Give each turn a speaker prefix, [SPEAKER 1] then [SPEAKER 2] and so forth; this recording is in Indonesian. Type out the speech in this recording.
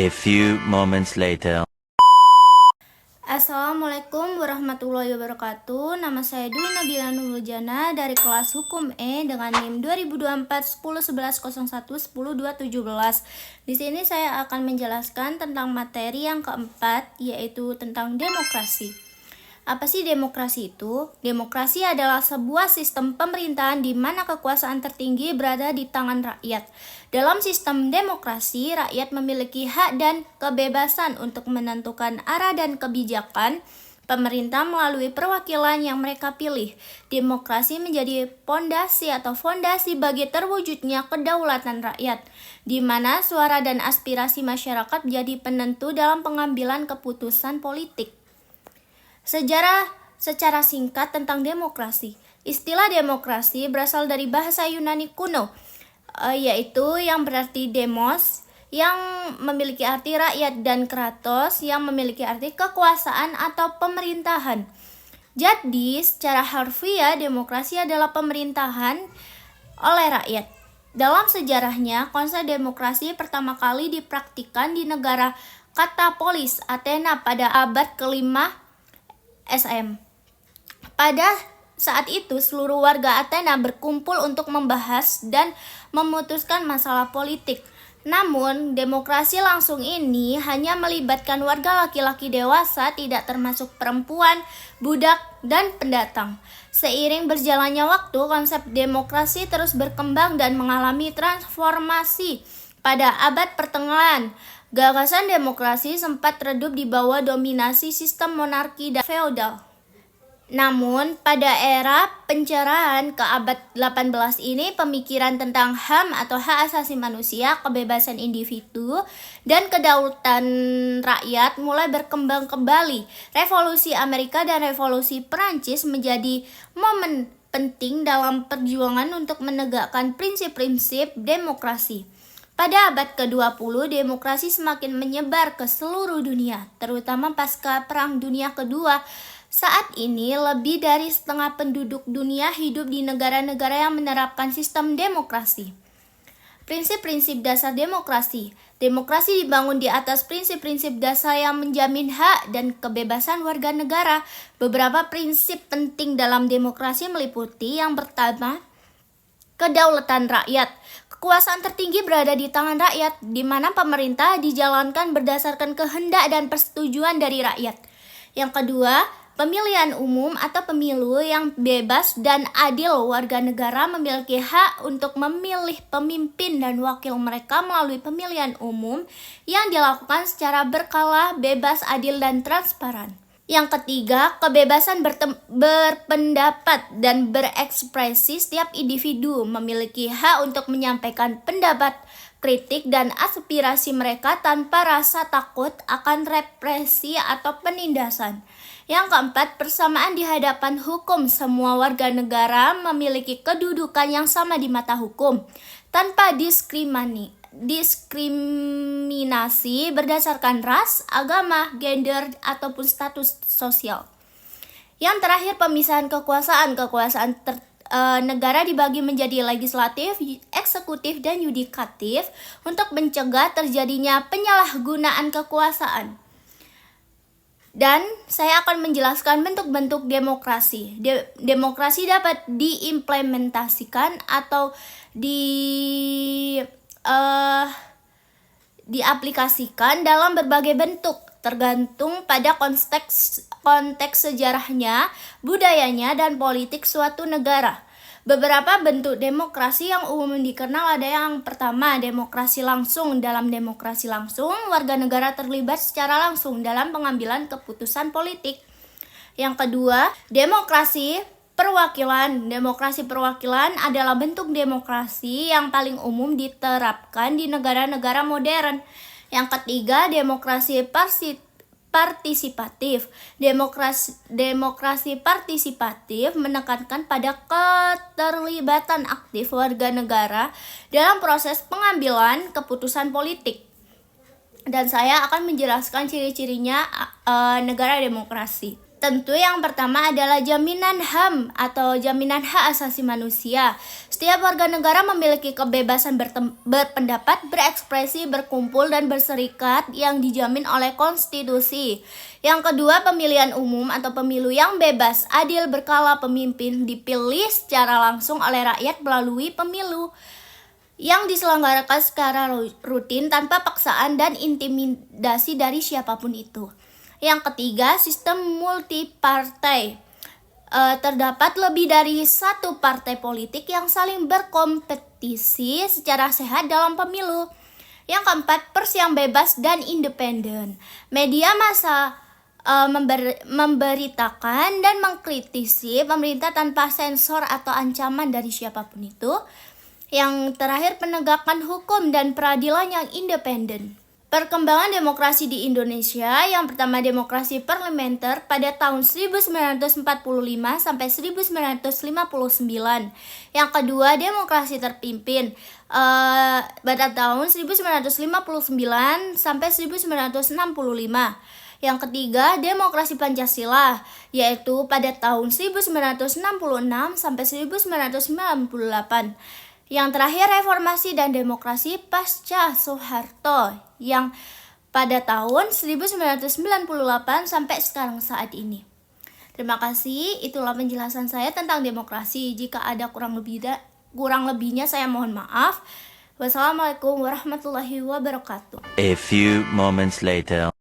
[SPEAKER 1] A few moments later.
[SPEAKER 2] Assalamualaikum warahmatullahi wabarakatuh. Nama saya Dwi Nabila Nurjana dari kelas Hukum E dengan NIM 2024 10 11 01 10 2 17. Di sini saya akan menjelaskan tentang materi yang keempat, yaitu tentang demokrasi. Apa sih demokrasi itu? Demokrasi adalah sebuah sistem pemerintahan di mana kekuasaan tertinggi berada di tangan rakyat. Dalam sistem demokrasi, rakyat memiliki hak dan kebebasan untuk menentukan arah dan kebijakan pemerintah melalui perwakilan yang mereka pilih. Demokrasi menjadi fondasi bagi terwujudnya kedaulatan rakyat, di mana suara dan aspirasi masyarakat menjadi penentu dalam pengambilan keputusan politik. Sejarah secara singkat tentang demokrasi. Istilah demokrasi berasal dari bahasa Yunani kuno, yaitu yang berarti demos, yang memiliki arti rakyat, dan kratos, yang memiliki arti kekuasaan atau pemerintahan. Jadi, secara harfiah, demokrasi adalah pemerintahan oleh rakyat. Dalam sejarahnya, konsep demokrasi pertama kali dipraktikkan di negara Katapolis, Athena pada abad ke-5 SM. Pada saat itu, seluruh warga Athena berkumpul untuk membahas dan memutuskan masalah politik. Namun, demokrasi langsung ini hanya melibatkan warga laki-laki dewasa, tidak termasuk perempuan, budak, dan pendatang. Seiring berjalannya waktu, konsep demokrasi terus berkembang dan mengalami transformasi. Pada abad pertengahan, gagasan demokrasi sempat redup di bawah dominasi sistem monarki dan feodal. Namun, pada era pencerahan ke abad 18 ini, pemikiran tentang HAM atau hak asasi manusia, kebebasan individu, dan kedaulatan rakyat mulai berkembang kembali. Revolusi Amerika dan Revolusi Perancis menjadi momen penting dalam perjuangan untuk menegakkan prinsip-prinsip demokrasi. Pada abad ke-20, demokrasi semakin menyebar ke seluruh dunia, terutama pasca Perang Dunia Kedua. Saat ini, lebih dari setengah penduduk dunia hidup di negara-negara yang menerapkan sistem demokrasi. Prinsip-prinsip dasar demokrasi. Demokrasi dibangun di atas prinsip-prinsip dasar yang menjamin hak dan kebebasan warga negara. Beberapa prinsip penting dalam demokrasi meliputi yang pertama, kedaulatan rakyat. Kekuasaan tertinggi berada di tangan rakyat, di mana pemerintah dijalankan berdasarkan kehendak dan persetujuan dari rakyat. Yang kedua, pemilihan umum atau pemilu yang bebas dan adil. Warga negara memiliki hak untuk memilih pemimpin dan wakil mereka melalui pemilihan umum yang dilakukan secara berkala, bebas, adil, dan transparan. Yang ketiga, kebebasan berpendapat dan berekspresi. Setiap individu memiliki hak untuk menyampaikan pendapat, kritik, dan aspirasi mereka tanpa rasa takut akan represi atau penindasan. Yang keempat, persamaan di hadapan hukum. Semua warga negara memiliki kedudukan yang sama di mata hukum, tanpa diskriminasi berdasarkan ras, agama, gender, ataupun status sosial. Yang terakhir, pemisahan kekuasaan. Negara dibagi menjadi legislatif, eksekutif, dan yudikatif untuk mencegah terjadinya penyalahgunaan kekuasaan. Dan saya akan menjelaskan bentuk-bentuk demokrasi. Demokrasi dapat diimplementasikan atau diaplikasikan dalam berbagai bentuk, tergantung pada konteks sejarahnya, budayanya, dan politik suatu negara. Beberapa bentuk demokrasi yang umum dikenal ada yang pertama, demokrasi langsung. Dalam demokrasi langsung, warga negara terlibat secara langsung dalam pengambilan keputusan politik. Yang kedua, demokrasi perwakilan. Demokrasi perwakilan adalah bentuk demokrasi yang paling umum diterapkan di negara-negara modern. Yang ketiga, demokrasi partisipatif. Demokrasi partisipatif menekankan pada keterlibatan aktif warga negara dalam proses pengambilan keputusan politik. Dan saya akan menjelaskan ciri-cirinya negara demokrasi. Tentu yang pertama adalah jaminan HAM atau jaminan hak asasi manusia. Setiap warga negara memiliki kebebasan berpendapat, berekspresi, berkumpul, dan berserikat yang dijamin oleh konstitusi. Yang kedua, pemilihan umum atau pemilu yang bebas, adil, berkala, pemimpin dipilih secara langsung oleh rakyat melalui pemilu yang diselenggarakan secara rutin tanpa paksaan dan intimidasi dari siapapun itu. Yang ketiga, sistem multipartai. Terdapat lebih dari satu partai politik yang saling berkompetisi secara sehat dalam pemilu. Yang keempat, pers yang bebas dan independen. Media massa memberitakan dan mengkritisi pemerintah tanpa sensor atau ancaman dari siapapun itu. Yang terakhir, penegakan hukum dan peradilan yang independen. Perkembangan demokrasi di Indonesia, yang pertama demokrasi parlementer pada tahun 1945 sampai 1959. Yang kedua demokrasi terpimpin pada tahun 1959 sampai 1965. Yang ketiga demokrasi Pancasila, yaitu pada tahun 1966 sampai 1998. Yang terakhir reformasi dan demokrasi pasca Soeharto yang pada tahun 1998 sampai sekarang saat ini. Terima kasih, itulah penjelasan saya tentang demokrasi. Jika ada kurang lebihnya saya mohon maaf. Wassalamualaikum warahmatullahi wabarakatuh.
[SPEAKER 1] A few moments later.